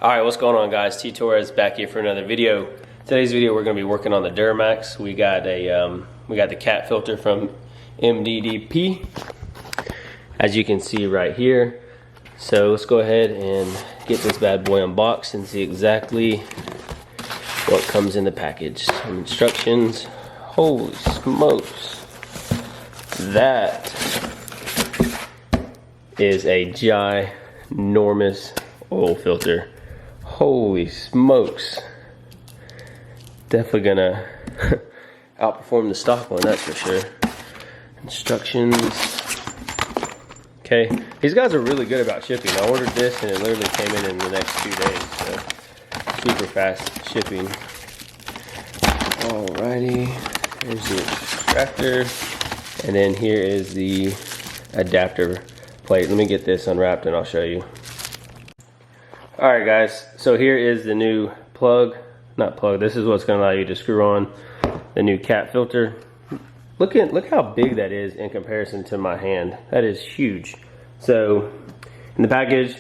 Alright, what's going on, guys? T Torres back here for another video. Today's video we're going to be working on the DURAMAX. We got the cat filter from MDDP, as you can see right here. So let's go ahead and get this bad boy unboxed and see exactly what comes in the package. Some instructions. Holy smokes, that is a ginormous oil filter. Holy smokes. Definitely gonna outperform the stock one, that's for sure. Instructions. Okay, these guys are really good about shipping. I ordered this and it literally came in the next 2 days, so super fast shipping. Alrighty, here's the extractor, and then here is the adapter plate. Let me get this unwrapped and I'll show you. Alright guys, so here is the new plug. Not plug, this is what's going to allow you to screw on the new cat filter. Look how big that is in comparison to my hand. That is huge. So in the package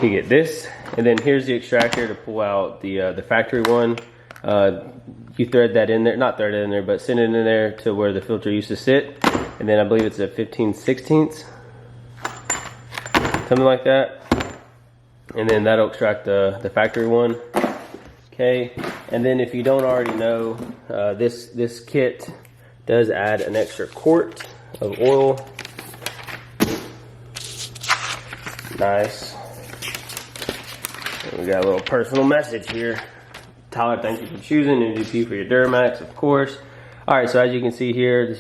you get this, and then here's the extractor to pull out the factory one. You thread that in there, not thread it in there, but send it in there to where the filter used to sit, and then I believe it's a 15/16, something like that. And then that'll extract the factory one. Okay, and then if you don't already know, this kit does add an extra quart of oil. Nice. And we got a little personal message here. Tyler, thank you for choosing MDDP for your DURAMAX, of course. All right, so as you can see here,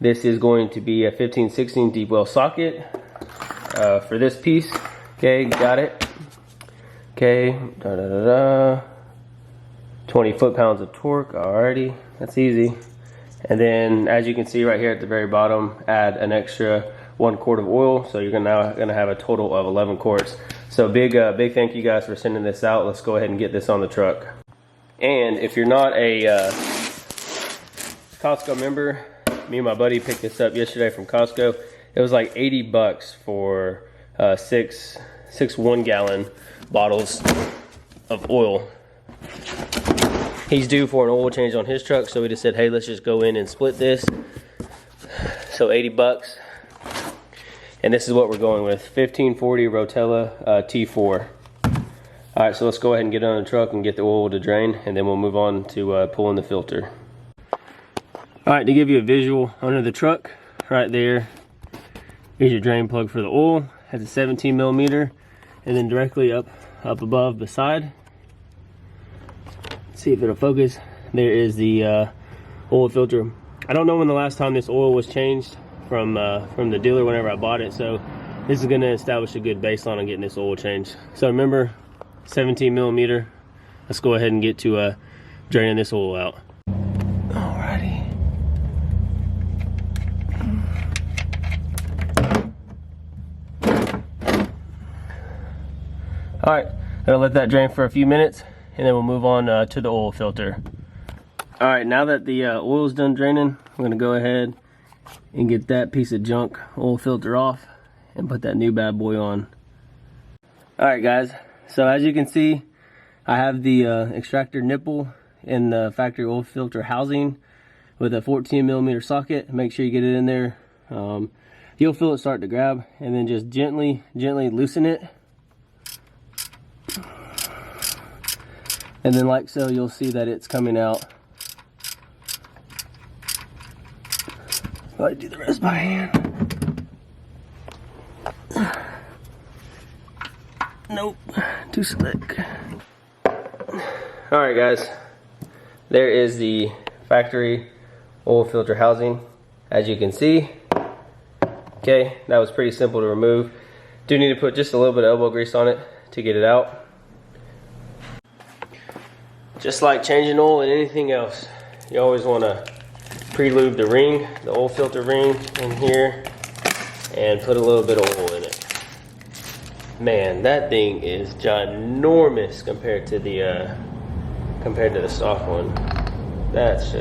this is going to be a 15/16 deep well socket for this piece. Okay, got it. Okay, 20 foot-pounds of torque. Alrighty, that's easy. And then, as you can see right here at the very bottom, add an extra 1 quart of oil. So you're now gonna have a total of 11 quarts. So big thank you guys for sending this out. Let's go ahead and get this on the truck. And if you're not a Costco member, me and my buddy picked this up yesterday from Costco. It was like 80 bucks for six 1-gallon bottles of oil. He's due for an oil change on his truck, so we just said, hey, let's just go in and split this. So 80 bucks. And this is what we're going with, 1540 Rotella T4. All right, so let's go ahead and get on the truck and get the oil to drain, and then we'll move on to pulling the filter. All right, to give you a visual under the truck, right there, here's your drain plug for the oil. Has a 17 millimeter, and then directly up above beside, see if it'll focus, there is the oil filter. I don't know when the last time this oil was changed from the dealer whenever I bought it, so this is going to establish a good baseline on getting this oil changed. So remember, 17 millimeter. Let's go ahead and get to draining this oil out. Alrighty. Alright, gonna let that drain for a few minutes, and then we'll move on to the oil filter. Alright, now that the oil is done draining, I'm gonna go ahead and get that piece of junk oil filter off and put that new bad boy on. Alright guys, so as you can see, I have the extractor nipple in the factory oil filter housing with a 14 millimeter socket. Make sure you get it in there. You'll feel it start to grab, and then just gently loosen it. And then like so, you'll see that it's coming out. I do the rest by hand. Nope, too slick. Alright guys, there is the factory oil filter housing, as you can see. Okay, that was pretty simple to remove. Do need to put just a little bit of elbow grease on it to get it out. Just like changing oil and anything else, you always want to pre-lube the ring, the oil filter ring in here, and put a little bit of oil in it. Man, that thing is ginormous compared to the stock one. That's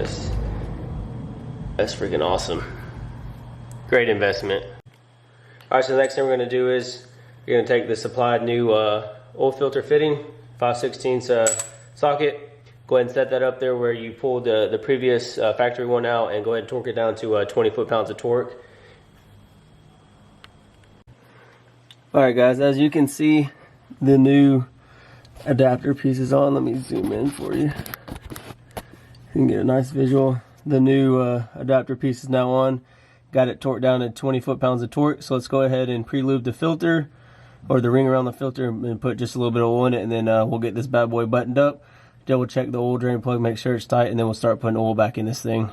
freaking awesome. Great investment. All right, so the next thing we're going to do is we're going to take the supplied new oil filter fitting, 5/16 socket. Go ahead and set that up there where you pulled the previous factory one out, and go ahead and torque it down to 20 foot-pounds of torque. Alright guys, as you can see, the new adapter piece is on. Let me zoom in for you. You can get a nice visual. The new adapter piece is now on. Got it torqued down to 20 foot-pounds of torque. So let's go ahead and pre-lube the filter, or the ring around the filter, and put just a little bit of oil in it, and then we'll get this bad boy buttoned up. Double check the oil drain plug, make sure it's tight, and then we'll start putting oil back in this thing.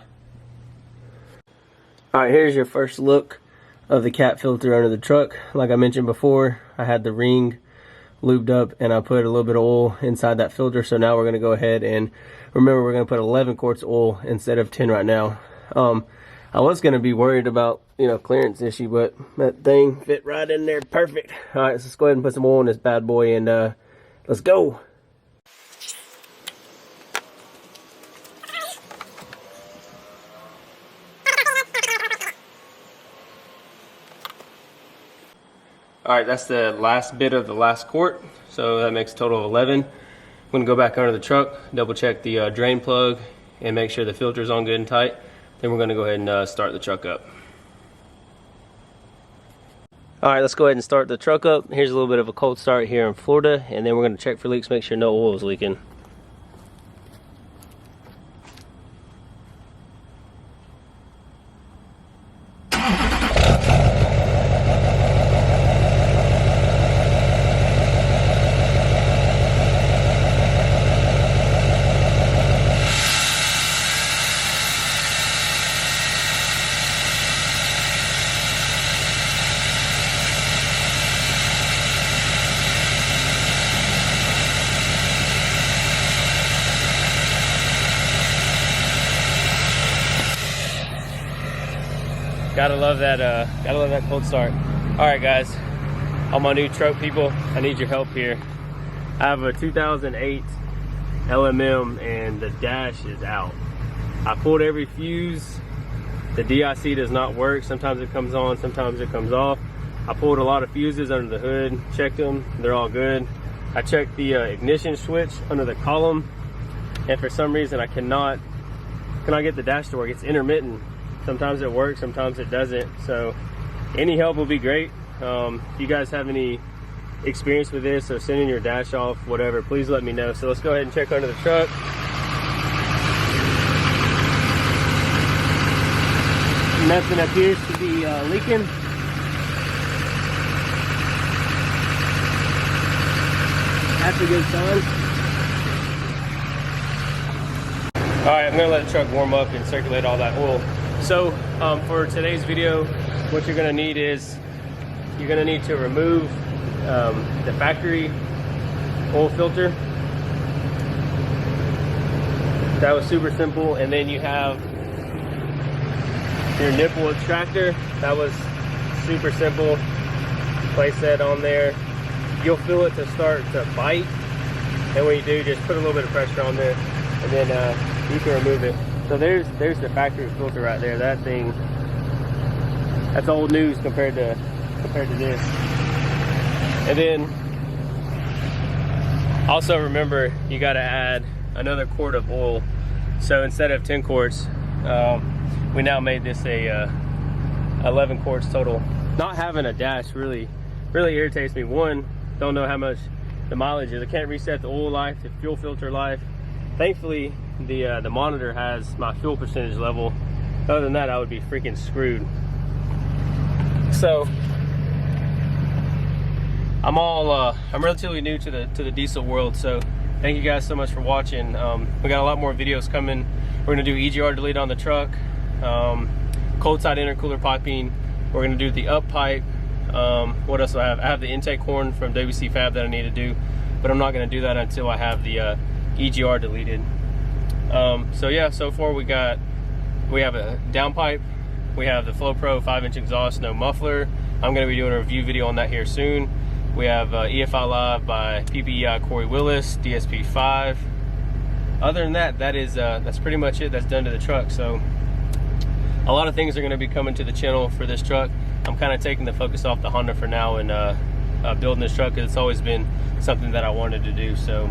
Alright, here's your first look of the cat filter under the truck. Like I mentioned before, I had the ring lubed up and I put a little bit of oil inside that filter. So now we're going to go ahead and, remember, we're going to put 11 quarts of oil instead of 10 right now. I was going to be worried about, clearance issue, but that thing fit right in there perfect. Alright, so let's go ahead and put some oil in this bad boy, and let's go. Alright, that's the last bit of the last quart, so that makes a total of 11. I'm going to go back under the truck, double check the drain plug, and make sure the filter's on good and tight. Then we're going to go ahead and start the truck up. Alright, let's go ahead and start the truck up. Here's a little bit of a cold start here in Florida, and then we're going to check for leaks, make sure no oil is leaking. Gotta love that cold start. Alright guys, all my new truck people, I need your help here. I have a 2008 LMM and the dash is out. I pulled every fuse. The DIC does not work. Sometimes it comes on, sometimes it comes off. I pulled a lot of fuses under the hood, checked them, they're all good. I checked the ignition switch under the column, and for some reason I cannot get the dash to work. It's intermittent. Sometimes it works, sometimes it doesn't. So any help will be great. If you guys have any experience with this, or sending your dash off, whatever, please let me know. So let's go ahead and check under the truck. Nothing appears to be leaking. That's a good sign. Alright, I'm gonna let the truck warm up and circulate all that oil. So for today's video, what you're going to need is, you're going to need to remove the factory oil filter. That was super simple. And then you have your nipple extractor. That was super simple. Place that on there. You'll feel it to start to bite, and when you do, just put a little bit of pressure on there, and then you can remove it. So there's the factory filter right there. That thing, that's old news compared to this. And then also remember, you got to add another quart of oil. So instead of 10 quarts, we now made this a 11 quarts total. Not having a dash really irritates me. One, don't know how much the mileage is. I can't reset the oil life, the fuel filter life. Thankfully, the monitor has my fuel percentage level. Other than that, I would be freaking screwed. So I'm relatively new to the diesel world. So thank you guys so much for watching. We got a lot more videos coming. We're gonna do EGR delete on the truck, cold side intercooler piping. We're gonna do the up pipe. What else do I have? I have the intake horn from WC Fab that I need to do, but I'm not gonna do that until I have the EGR deleted. So yeah, so far we have a downpipe, we have the Flow Pro 5-inch exhaust, no muffler. I'm going to be doing a review video on that here soon. We have EFI Live by PBEI Corey Willis, DSP5. Other than that, that's pretty much it. That's done to the truck. So a lot of things are going to be coming to the channel for this truck. I'm kind of taking the focus off the Honda for now, and building this truck, because it's always been something that I wanted to do. So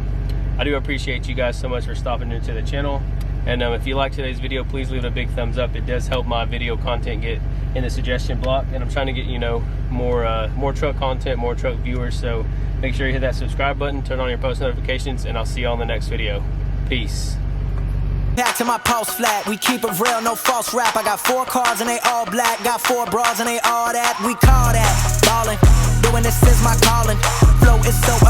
I do appreciate you guys so much for stopping into the channel. And if you like today's video, please leave it a big thumbs up. It does help my video content get in the suggestion block, and I'm trying to get, you know, more truck content, more truck viewers. So make sure you hit that subscribe button, turn on your post notifications, and I'll see you on the next video. Peace. Back to my pulse flat, we keep it real, no false rap. I got 4 cars and they all black, got 4 bras and they all that. We call that ballin', doing this is my calling. Flow is so